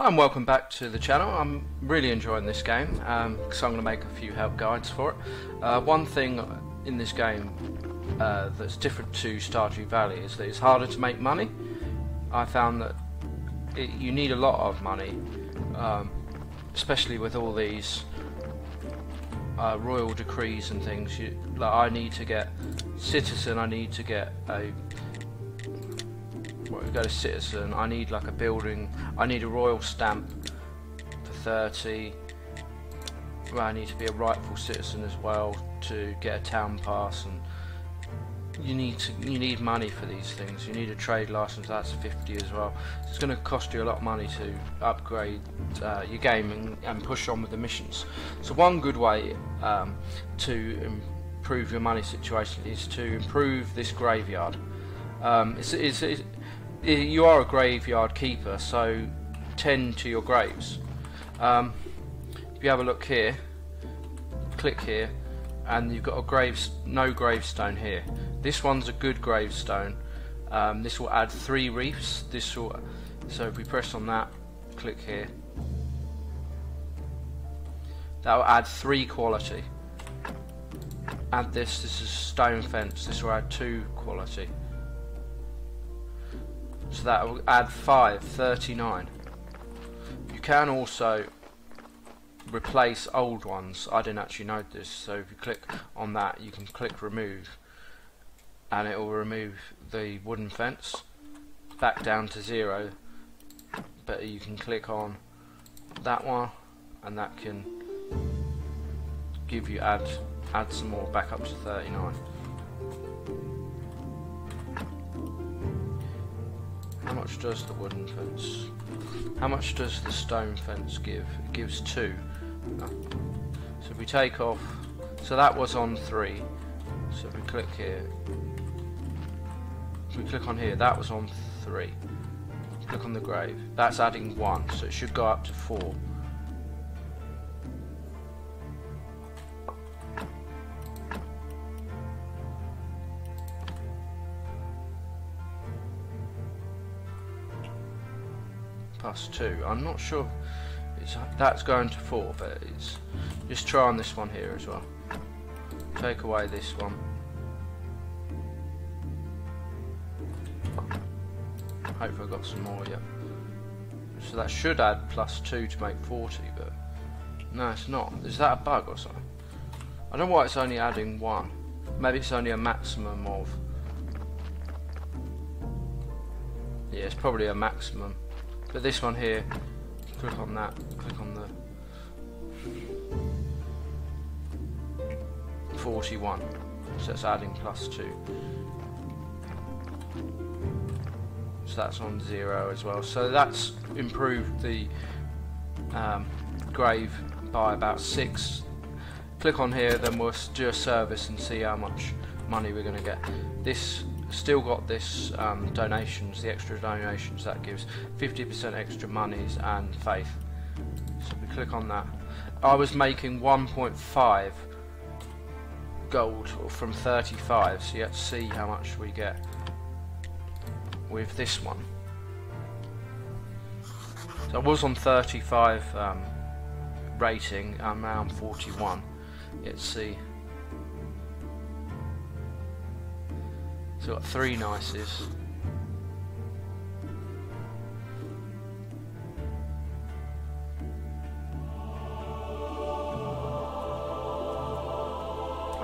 Hi and welcome back to the channel. I'm really enjoying this game because I'm going to make a few help guides for it. One thing in this game that's different to Stardew Valley is that it's harder to make money. I found that you need a lot of money, especially with all these royal decrees and things. Like I need to get citizen, I need to get a we go to citizen, I need like a building, I need a royal stamp for 30. Well, I need to be a rightful citizen as well to get a town pass, and you need money for these things. You need a trade license, that's 50 as well. So it's going to cost you a lot of money to upgrade your game and push on with the missions. So one good way to improve your money situation is to improve this graveyard. You are a graveyard keeper, so tend to your graves. If you have a look here, click here, and you've got a no gravestone here. This one's a good gravestone. This will add 3 reefs. So if we press on that, click here, that will add 3 quality. Add this is stone fence. This will add 2 quality. So that will add 5, 39. You can also replace old ones. I didn't actually know this, so if you click on that, you can click remove, and it will remove the wooden fence back down to 0. But you can click on that one, and that can give you add some more back up to 39. How much does the wooden fence? How much does the stone fence give? It gives 2. So if we take off, so that was on 3. So if we click here, if we click on here, that was on 3. Click on the grave, that's adding 1, so it should go up to 4. Plus 2. I'm not sure that's going to 4, but it's just try on this one here as well. Take away this one. Hopefully I've got some more yet. So that should add plus 2 to make 40, but no, it's not. Is that a bug or something? I don't know why it's only adding 1. Maybe it's only a maximum of. Yeah, it's probably a maximum. But this one here, click on that, click on the 41, so it's adding plus 2. So that's on 0 as well. So that's improved the grave by about 6. Click on here, then we'll do a service and see how much money we're going to get. This still got this donations, the extra donations, that gives 50% extra monies and faith. So we click on that. I was making 1.5 gold from 35, so you have to see how much we get with this one. So I was on 35 rating, I'm now on 41. Let's see. So got 3 nices.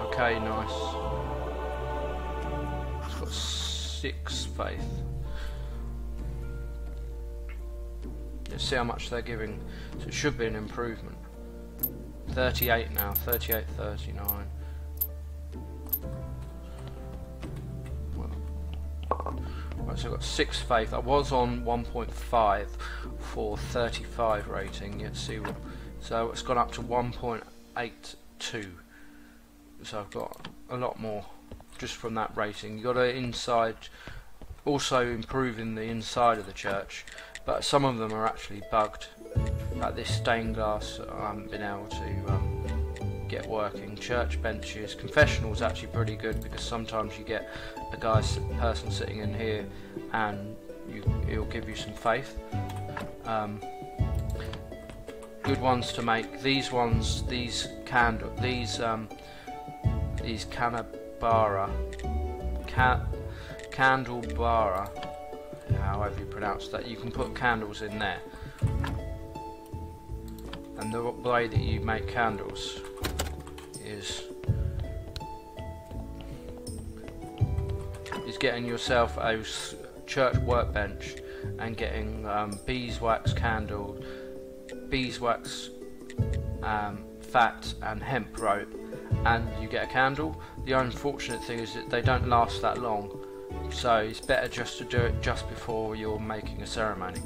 Okay, nice. It's got 6 faith. Let's see how much they're giving. So it should be an improvement. 38 now, 38, 39. Right, so I've got 6 faith. I was on 1.5 for 35 rating. Let's see what. So it's gone up to 1.82. So I've got a lot more just from that rating. You got to inside, also improving the inside of the church, but some of them are actually bugged. Like this stained glass, I haven't been able to get working. Church benches, confessional's actually pretty good because sometimes you get a person sitting in here and he'll give you some faith. good ones to make. These ones, these candelabra, however you pronounce that. You can put candles in there, and the way that you make candles is getting yourself a church workbench and getting beeswax candle, beeswax, fat and hemp rope, and you get a candle. The unfortunate thing is that they don't last that long, so it's better just to do it just before you're making a ceremony.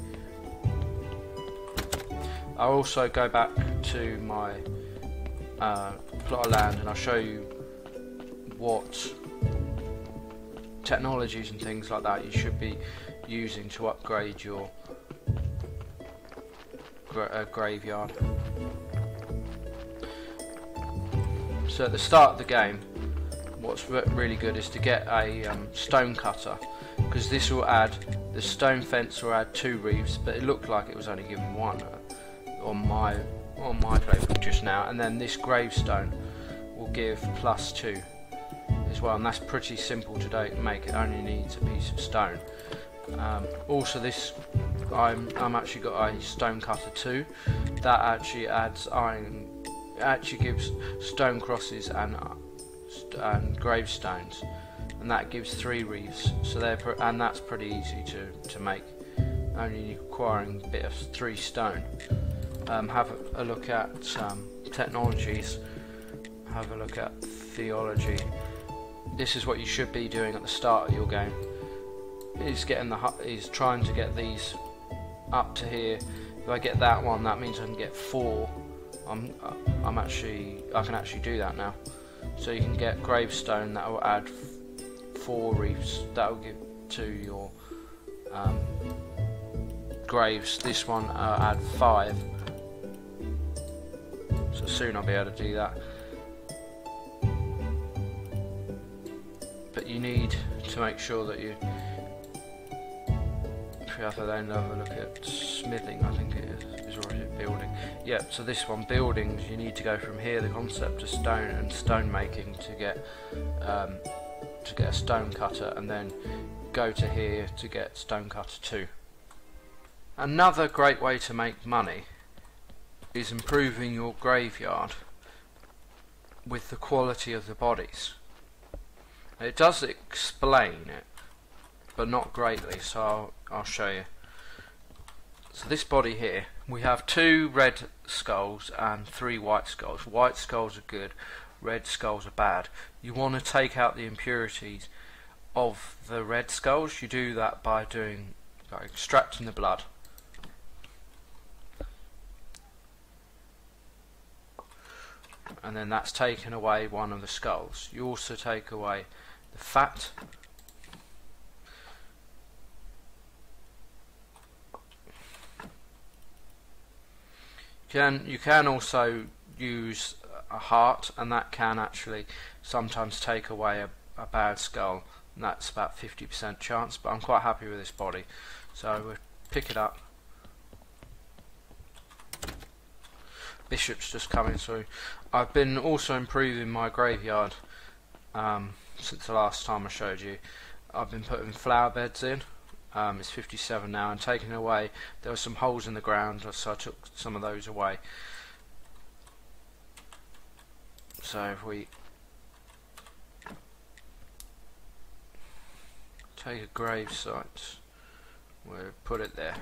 I'll also go back to my plot of land and I'll show you what technologies and things like that you should be using to upgrade your graveyard. So at the start of the game, what's really good is to get a stone cutter, because this will add, the stone fence will add 2 reefs, but it looked like it was only given 1 on my playbook just now, and then this gravestone will give +2 as well, and that's pretty simple to make. It only needs a piece of stone. Also, this I'm actually got a stone cutter too. That actually adds iron. It actually gives stone crosses and gravestones, and that gives 3 reefs. So and that's pretty easy to make, only requiring a bit of 3 stone. Have a look at technologies. Have a look at theology. This is what you should be doing at the start of your game. Is trying to get these up to here. If I get that one, that means I can get 4. I can actually do that now. So you can get gravestone that will add 4 reefs. That will give to your graves. This one add 5. So soon I'll be able to do that. But you need to make sure that you have to then have a look at smithing. I think it is already building. Yeah, so this one, buildings, you need to go from here, the concept to stone and stone making, to get a stone cutter, and then go to here to get stone cutter 2. Another great way to make money is improving your graveyard with the quality of the bodies. It does explain it, but not greatly, so I'll show you. So this body here, we have 2 red skulls and 3 white skulls. White skulls are good, red skulls are bad. You want to take out the impurities of the red skulls. You do that by extracting the blood. And then that's taken away one of the skulls. You also take away the fat. You can also use a heart, and that can actually sometimes take away a bad skull, and that's about 50% chance, but I'm quite happy with this body, so we'll pick it up. Bishop's just coming through. I've been also improving my graveyard since the last time I showed you. I've been putting flower beds in. It's 57 now, and taking away, there were some holes in the ground, so I took some of those away. So if we take a grave site, we'll put it there.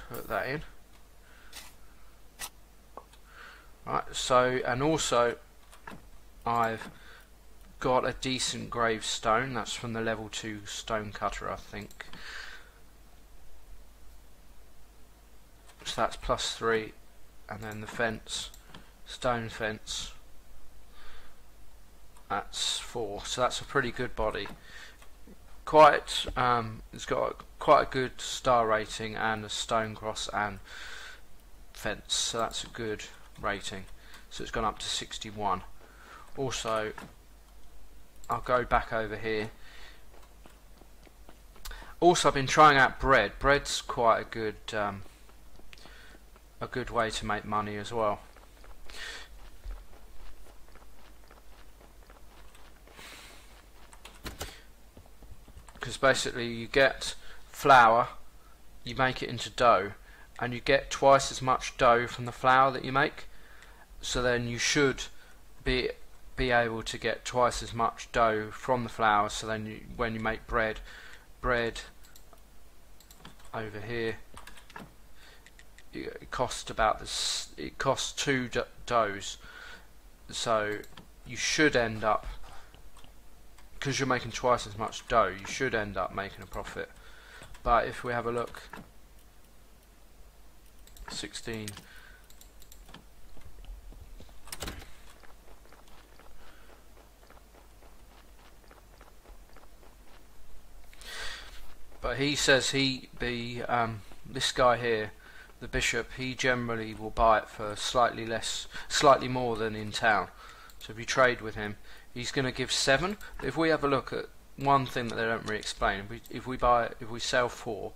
Put that in. Right, so, and also I've got a decent gravestone. That's from the level 2 stone cutter, I think. So that's +3, and then the fence, stone fence, that's 4. So that's a pretty good body. It's got quite a good star rating and a stone cross and fence, so that's a good rating. So it's gone up to 61. Also, I'll go back over here. Also, I've been trying out bread. Bread's quite a good way to make money as well. Because basically you get flour, you make it into dough, and you get twice as much dough from the flour that you make. So then you should be able to get twice as much dough from the flour. So then when you make bread over here, it costs about this. It costs two doughs. So you should end up, because you're making twice as much dough, you should end up making a profit. But if we have a look, 16. But he says this guy here, the bishop, he generally will buy it for slightly more than in town. So if you trade with him, he's going to give 7. If we have a look at one thing that they don't really explain, if we sell 4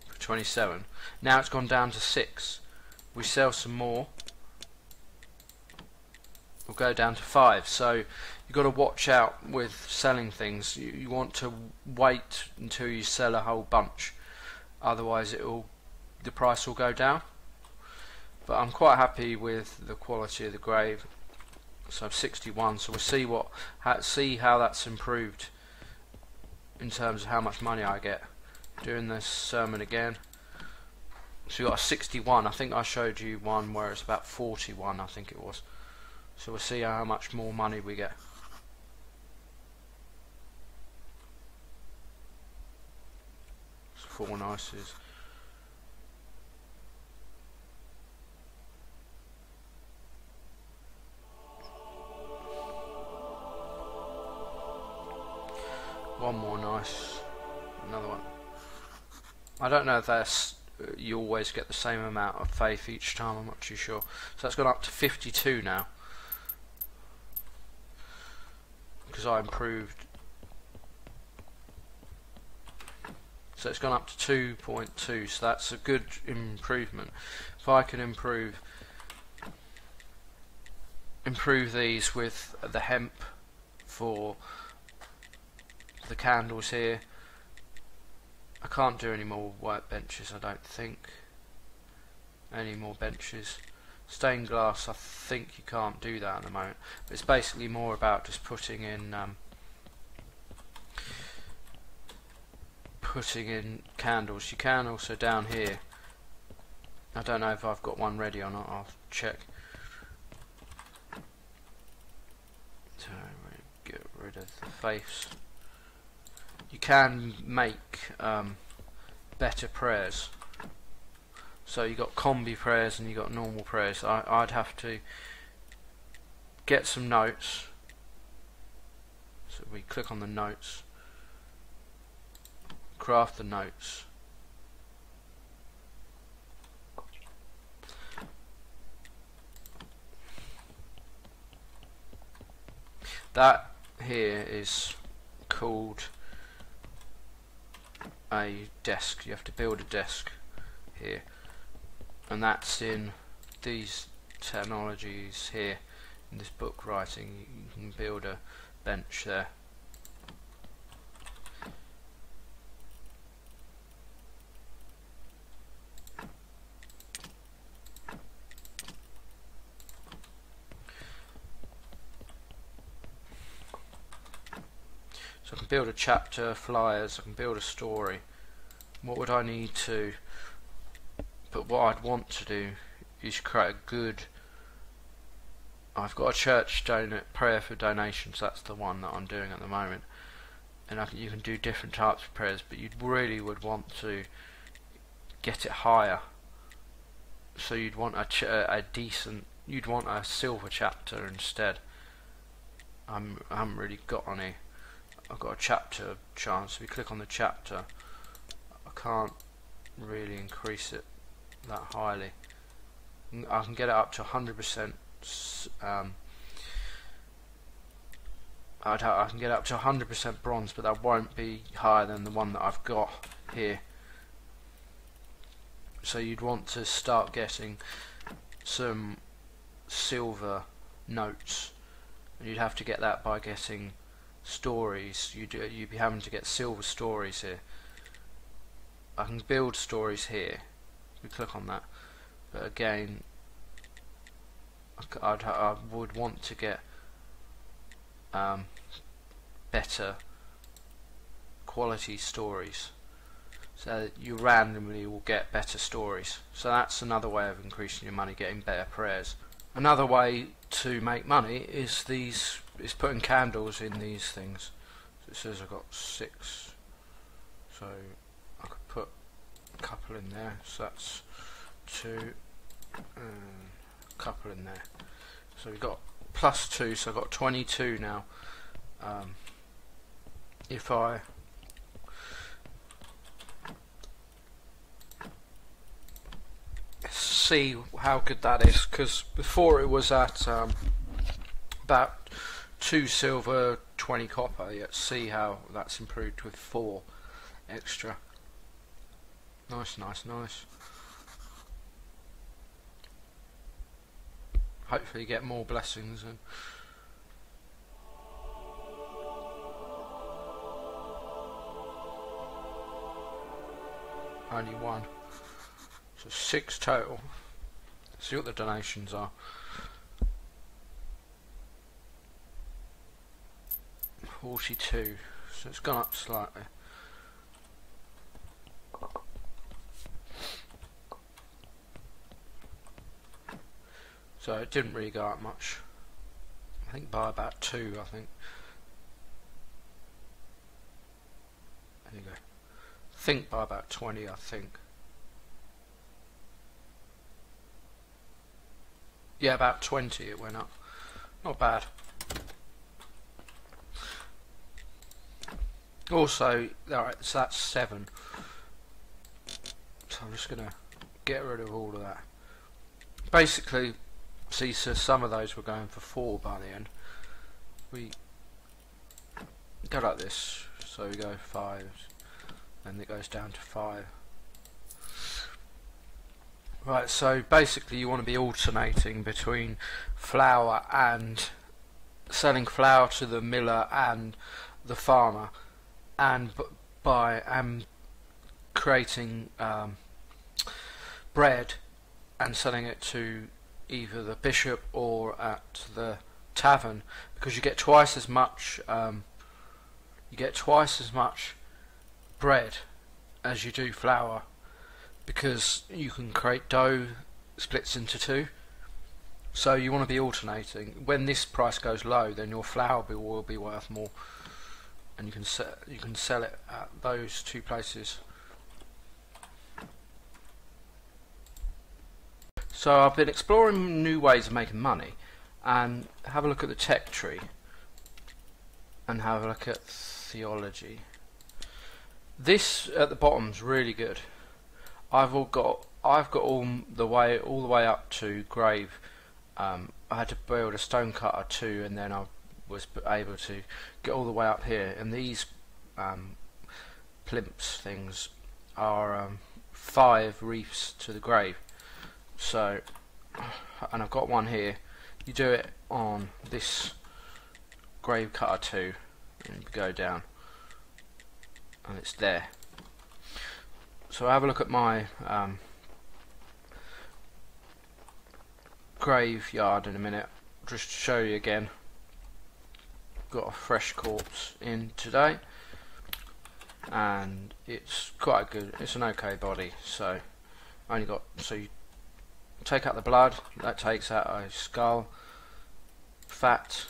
for 27, now it's gone down to 6. We sell some more, we'll go down to 5. So you've got to watch out with selling things. You want to wait until you sell a whole bunch, otherwise the price will go down. But I'm quite happy with the quality of the grave. So 61. So we'll see how that's improved in terms of how much money I get doing this sermon again. So we got a 61. I think I showed you one where it's about 41. I think it was. So we'll see how much more money we get. It's 4 nices. One more nice. Another one. I don't know if you always get the same amount of faith each time. I'm not too sure. So that's gone up to 52 now, because I improved. So it's gone up to 2.2. So that's a good improvement. If I can improve these with the hemp for the candles here. I can't do any more white benches, I don't think. Any more benches. Stained glass, I think you can't do that at the moment. But it's basically more about just putting in candles. You can also down here. I don't know if I've got one ready or not. I'll check. So get rid of the face. You can make better prayers. So you got combi prayers and you got normal prayers. I'd have to get some notes. So we click on the notes, craft the notes. That here is called a desk. You have to build a desk here, and that's in these technologies here in this book writing. You can build a bench there. So I can build a chapter, flyers, I can build a story. What would I need to... But what I'd want to do is create a good... I've got a church prayer for donations, that's the one that I'm doing at the moment. And you can do different types of prayers, but you really would want to get it higher. So you'd want a decent... You'd want a silver chapter instead. I haven't really got any. I've got a chapter chance. If we click on the chapter, I can't really increase it that highly. I can get it up to 100%. I can get up to 100% bronze, but that won't be higher than the one that I've got here. So you'd want to start getting some silver notes, and you'd have to get that by getting stories. You'd be having to get silver stories here. I can build stories here. We click on that, but again, I would want to get better quality stories, so that you randomly will get better stories. So that's another way of increasing your money, getting better prayers. Another way to make money is putting candles in these things. So it says I've got 6, so I could put a couple in there, so that's 2, and a couple in there. So we've got +2, so I've got 22 now. If I see how good that is, because before it was at about 2 silver, 20 copper. Yet see how that's improved with 4 extra. Nice, nice, nice. Hopefully get more blessings and only 1. So 6 total. See what the donations are. 42. So it's gone up slightly. So it didn't really go up much. I think by about 2, I think. There you go. I think by about 20, I think. Yeah, about 20 it went up. Not bad. Also, alright, so that's 7. So I'm just going to get rid of all of that. Basically, see, so some of those were going for 4 by the end. We go like this, so we go 5, and it goes down to 5. Right, so basically you want to be alternating between flour and selling flour to the miller and the farmer, and creating bread and selling it to either the bishop or at the tavern, because you get twice as much bread as you do flour, because you can create dough splits into 2. So you want to be alternating. When this price goes low, then your flour will be worth more, and you can sell it at those 2 places. So I've been exploring new ways of making money, and have a look at the tech tree, and have a look at theology. This at the bottom's really good. I've got all the way up to grave. I had to build a stone cutter too, and then I was able to get all the way up here. And these plimps things are 5 reefs to the grave. So, and I've got one here. You do it on this grave cutter too, and you go down, and it's there. So have a look at my graveyard in a minute, just to show you again. Got a fresh corpse in today, and it's quite good. It's an okay body. So you take out the blood. That takes out a skull, fat.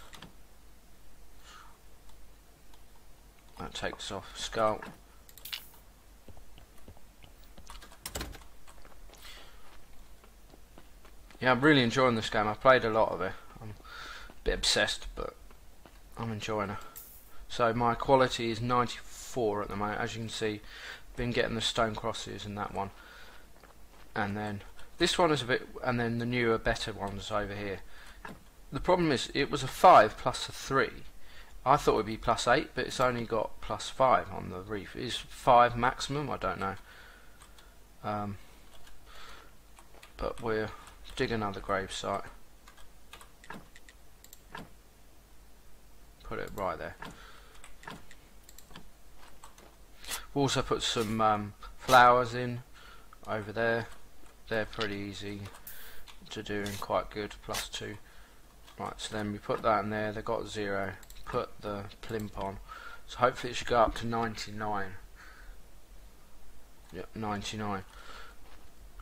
That takes off skull. Yeah, I'm really enjoying this game. I've played a lot of it. I'm a bit obsessed, but I'm enjoying it. So my quality is 94 at the moment. As you can see, been getting the stone crosses in that one, and then This one is a bit, and then the newer, better ones over here. The problem is, it was a 5 plus a 3. I thought it would be plus 8, but it's only got plus 5 on the reef. Is 5 maximum? I don't know. But we'll dig another grave site. Put it right there. We'll also put some flowers in over there. They're pretty easy to do and quite good. Plus 2. Right, so then we put that in there. They got 0. Put the plimp on. So hopefully it should go up to 99. Yep, 99.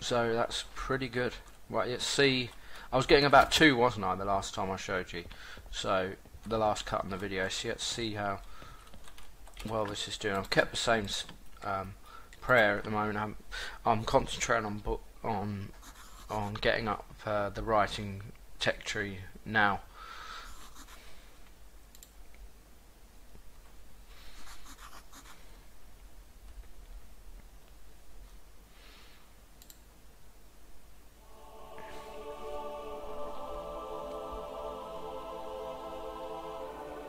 So that's pretty good. Right, let's see. I was getting about 2, wasn't I, the last time I showed you? So the last cut in the video. So let's see how well this is doing. I've kept the same prayer at the moment. I'm concentrating on getting up the writing tech tree now.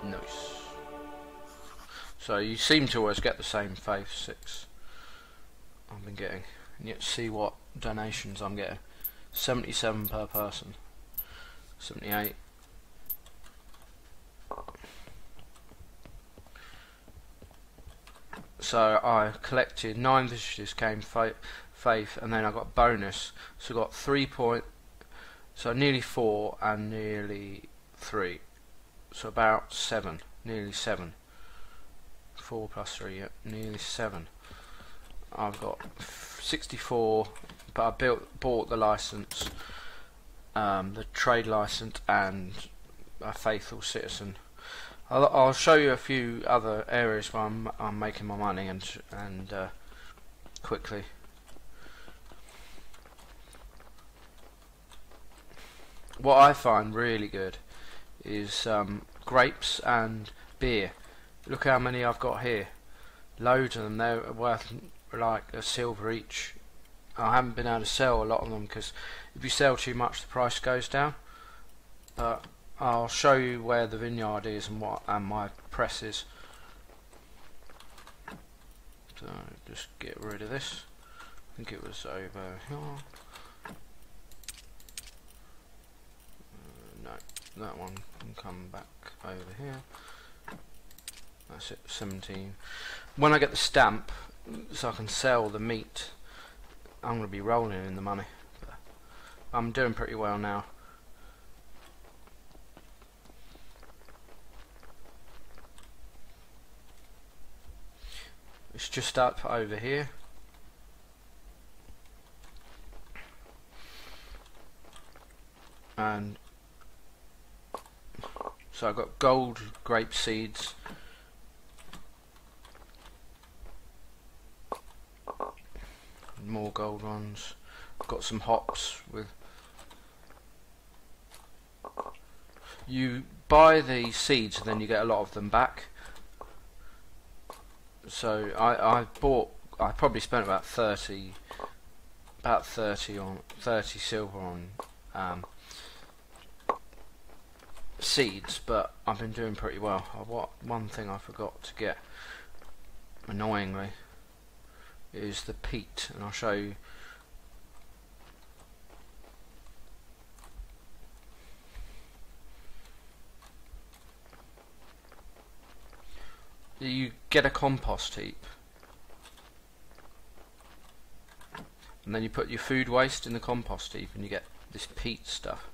Nice. So you seem to always get the same faith 6 I've been getting, and yet see what donations I'm getting. 77 per person. 78. So I collected 9 visitors came faith, and then I got bonus. So I got 3 point. So nearly 4 and nearly 3. So about 7, nearly 7. 4 plus 3, yeah, nearly 7. I've got 64, but I bought the license, the trade license, and a faithful citizen. I'll show you a few other areas where I'm making my money and quickly. What I find really good is grapes and beer. Look how many I've got here. Loads of them. They're worth like a silver each. I haven't been able to sell a lot of them because if you sell too much the price goes down. But I'll show you where the vineyard is and my press is. So just get rid of this. I think it was over here. No, that one can come back over here. That's it, 17. When I get the stamp, so I can sell the meat, I'm going to be rolling in the money. But I'm doing pretty well now. It's just up over here. And so I've got gold grape seeds. More gold ones. I've got some hops with. You buy the seeds and then you get a lot of them back. So I probably spent about 30 silver on seeds, but I've been doing pretty well. One thing I forgot to get, annoyingly, is the peat, and I'll show you. You get a compost heap, and then you put your food waste in the compost heap and you get this peat stuff.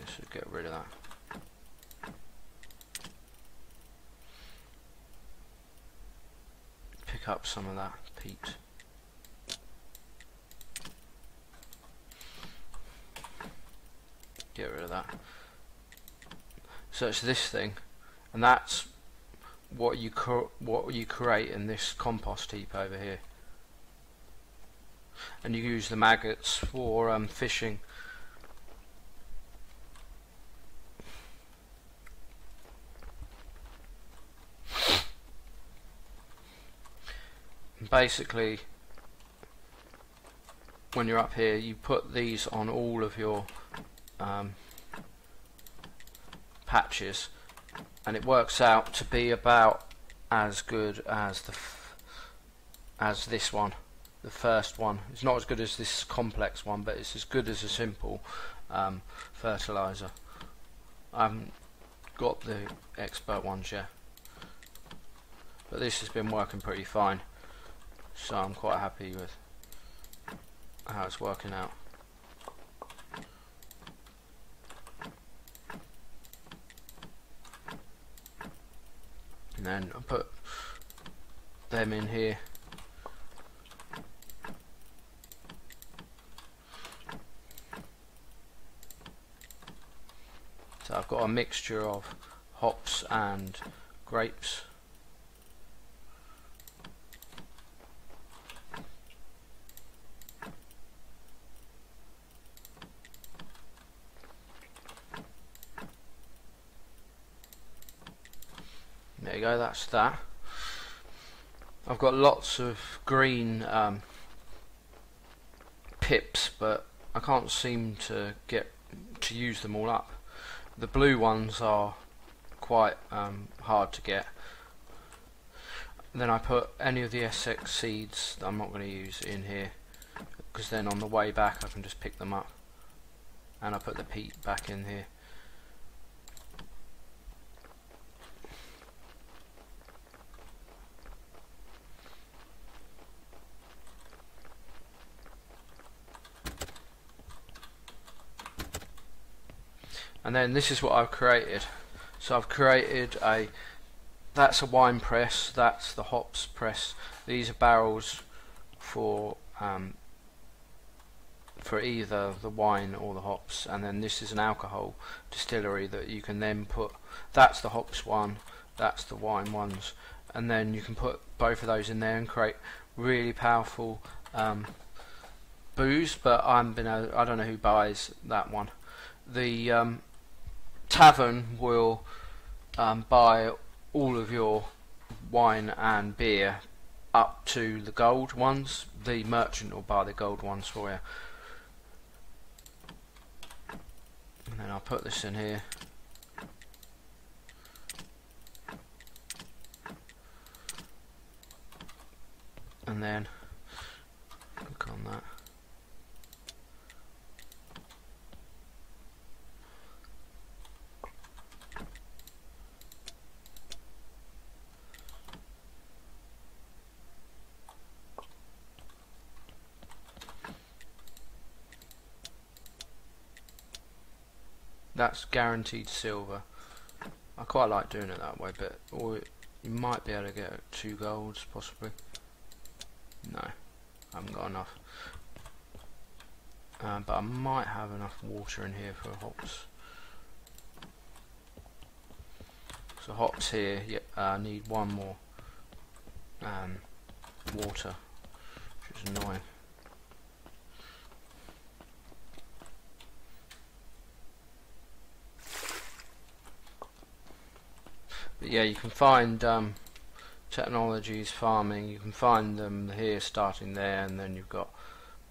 Just get rid of that. Pick up some of that peat. Get rid of that. So it's this thing, and that's what you create in this compost heap over here. And you use the maggots for fishing. basically when you're up here you put these on all of your patches, and it works out to be about as good as as this one, the first one. It's not as good as this complex one, but it's as good as a simple fertilizer. I haven't got the expert ones yet, but this has been working pretty fine, so I'm quite happy with how it's working out. And then I put them in here. So I've got a mixture of hops and grapes. There you go, that's that. I've got lots of green pips, but I can't seem to get to use them all up. The blue ones are quite hard to get. And then I put any of the SX seeds that I'm not going to use in here, because then on the way back I can just pick them up. And I put the peat back in here. And then this is what I've created. So I've created that's a wine press, that's the hops press. These are barrels for either the wine or the hops, and then this is an alcohol distillery that you can then put. That's the hops one, that's the wine ones, and then you can put both of those in there and create really powerful booze. But I don't know who buys that one. The tavern will buy all of your wine and beer up to the gold ones. The merchant will buy the gold ones for you. And then I'll put this in here. And then click on that. That's guaranteed silver. I quite like doing it that way, but or you might be able to get 2 golds possibly. No, I haven't got enough. But I might have enough water in here for hops. So hops here, I need one more water, which is annoying. But yeah, you can find technologies farming, you can find them here starting there, and then you've got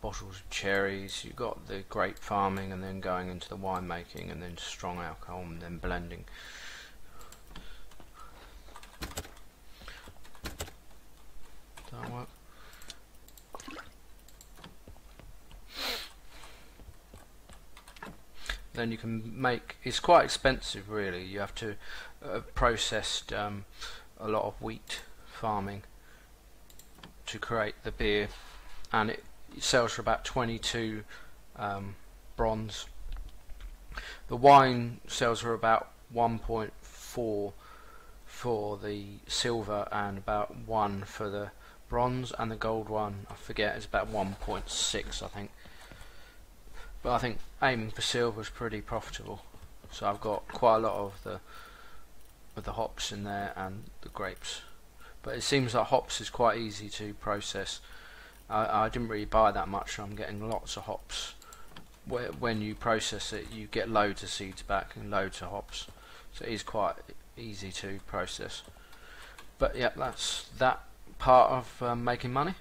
bottles of cherries, you've got the grape farming, and then going into the wine making, and then strong alcohol, and then blending. Does that work? Then you can make, it's quite expensive really, you have to process a lot of wheat farming to create the beer, and it sells for about 22 bronze. The wine sells for about 1.4 for the silver and about 1 for the bronze, and the gold one, I forget, is about 1.6 I think. But I think aiming for silver is pretty profitable. So I've got quite a lot of the hops in there and the grapes. But it seems like hops is quite easy to process. I didn't really buy that much, so I'm getting lots of hops. When you process it, you get loads of seeds back and loads of hops. So it is quite easy to process. But yeah, that's that part of making money.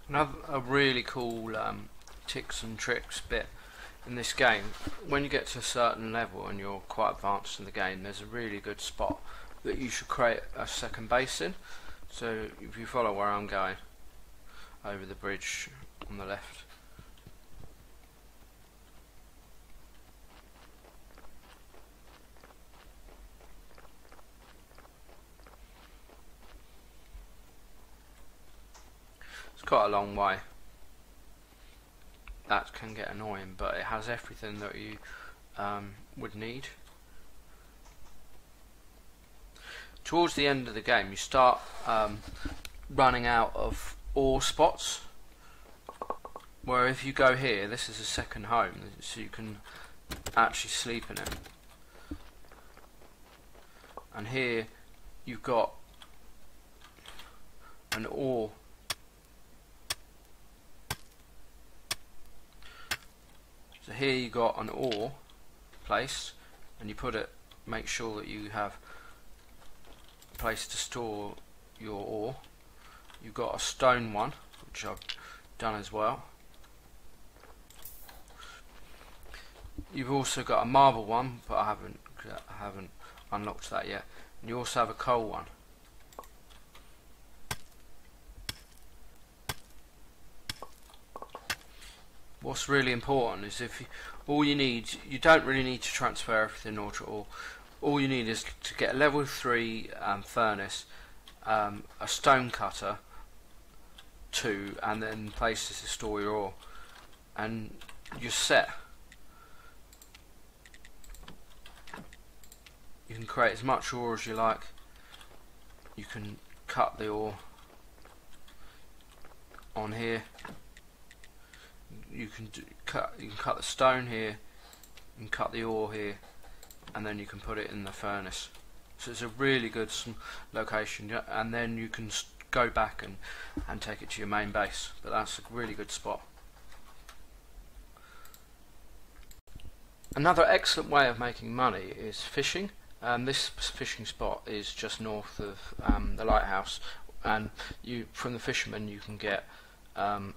Another really cool tips and tricks bit in this game, when you get to a certain level and you're quite advanced in the game, there's a really good spot that you should create a second base in. So if you follow where I'm going, over the bridge on the left, it's quite a long way. That can get annoying, but it has everything that you would need. Towards the end of the game, you start running out of ore spots, where if you go here, this is a second home, so you can actually sleep in it. And here you've got an ore. So here you got an ore place, and you put it, make sure that you have a place to store your ore. You've got a stone one, which I've done as well. You've also got a marble one, but I haven't unlocked that yet. And you also have a coal one. What's really important is all you need, you don't really need to transfer everything all you need is to get a level 3 furnace, a stone cutter 2, and then places to store your ore, and you're set. You can create as much ore as you like. You can cut the ore on here. You can cut the stone here, you can cut the ore here, and then you can put it in the furnace. So it's a really good location, and then you can go back and take it to your main base. But that's a really good spot. Another excellent way of making money is fishing. This fishing spot is just north of the lighthouse, and from the fishermen you can get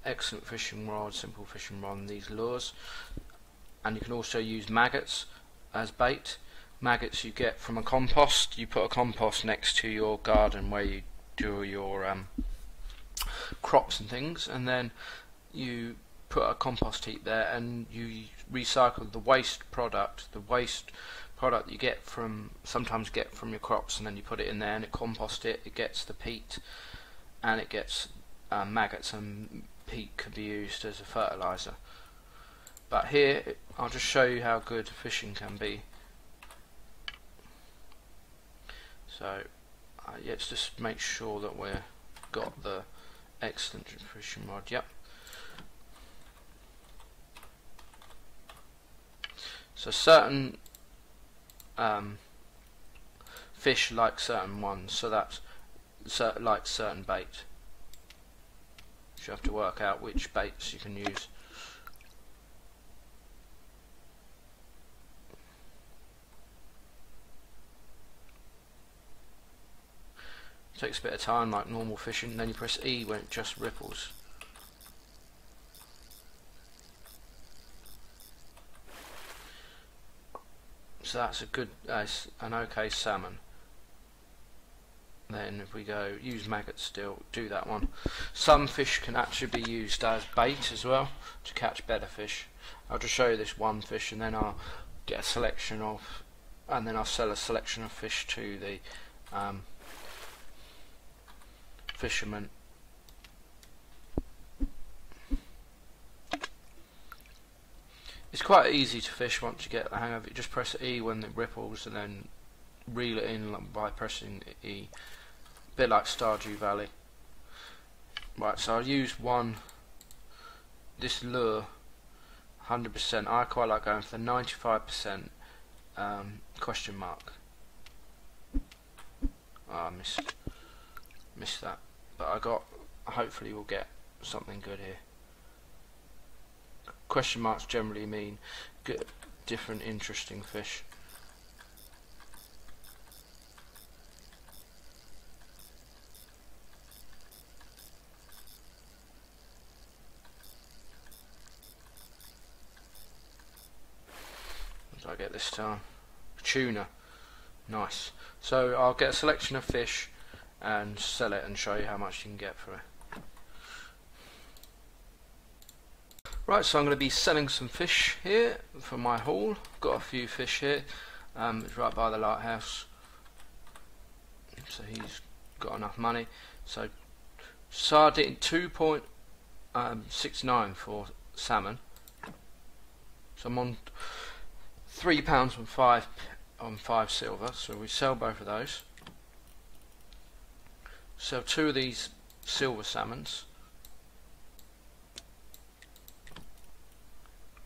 excellent fishing rod, simple fishing rod, and these lures. And you can also use maggots as bait. Maggots you get from a compost. You put a compost next to your garden where you do your crops and things, and then you put a compost heap there, and you recycle the waste product you get sometimes get from your crops, and then you put it in there and it composts it. It gets the peat, and it gets maggots, and peat can be used as a fertilizer. But here I'll just show you how good fishing can be. So let's just make sure that we've got the excellent fishing rod. Yep. So certain fish like certain ones, so that's like certain bait. You have to work out which baits you can use. It takes a bit of time like normal fishing, then you press E when it just ripples. So that's a good, an okay salmon. Then if we go use maggots still, do that one. Some fish can actually be used as bait as well to catch better fish. I'll just show you this one fish, and then I'll get a selection of, and then I'll sell a selection of fish to the fishermen. It's quite easy to fish once you get the hang of it. Just press E when it ripples, and then reel it in by pressing E. A bit like Stardew Valley. Right, so I'll use this lure 100%. I quite like going for the 95% question mark. I missed that, but hopefully we'll get something good here. Question marks generally mean good, different, interesting fish. get this time? Tuna. Nice. So I'll get a selection of fish and sell it and show you how much you can get for it. Right, so I'm going to be selling some fish here for my haul. Got a few fish here. It's right by the lighthouse, so he's got enough money. So sardine 2.69 for salmon. So I'm on £3 on 5 silver. So we sell both of those. Sell 2 of these silver salmons.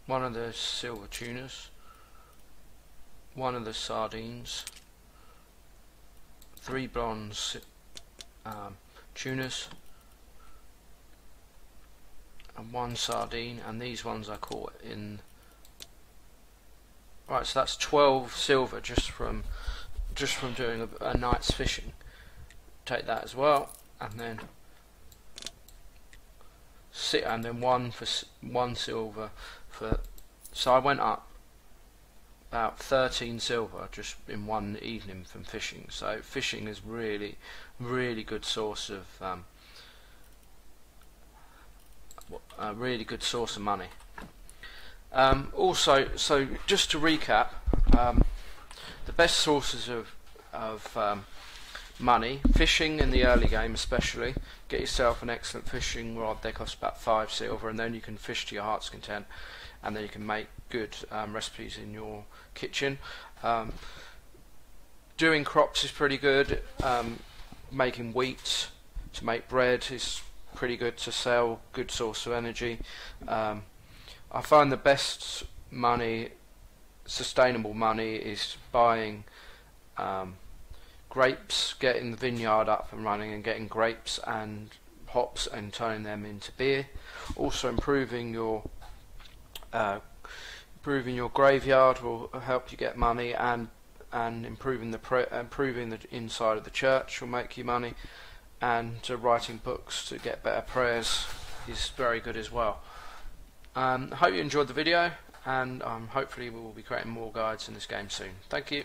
1 of the silver tunas, 1 of the sardines, 3 bronze tunas, and 1 sardine, and these ones I caught in. Right, so that's 12 silver just from doing a night's fishing. Take that as well, and then 1 silver for. So I went up about 13 silver just in one evening from fishing. So fishing is really good source of money. Also, so just to recap, the best sources of money, fishing in the early game especially. Get yourself an excellent fishing rod. They cost about 5 silver, and then you can fish to your heart's content, and then you can make good recipes in your kitchen. Doing crops is pretty good. Making wheat to make bread is pretty good to sell. Good source of energy. I find the best money, sustainable money, is buying grapes, getting the vineyard up and running and getting grapes and hops and turning them into beer. Also improving your graveyard will help you get money, and improving the inside of the church will make you money, and writing books to get better prayers is very good as well. I hope you enjoyed the video, and hopefully we will be creating more guides in this game soon. Thank you.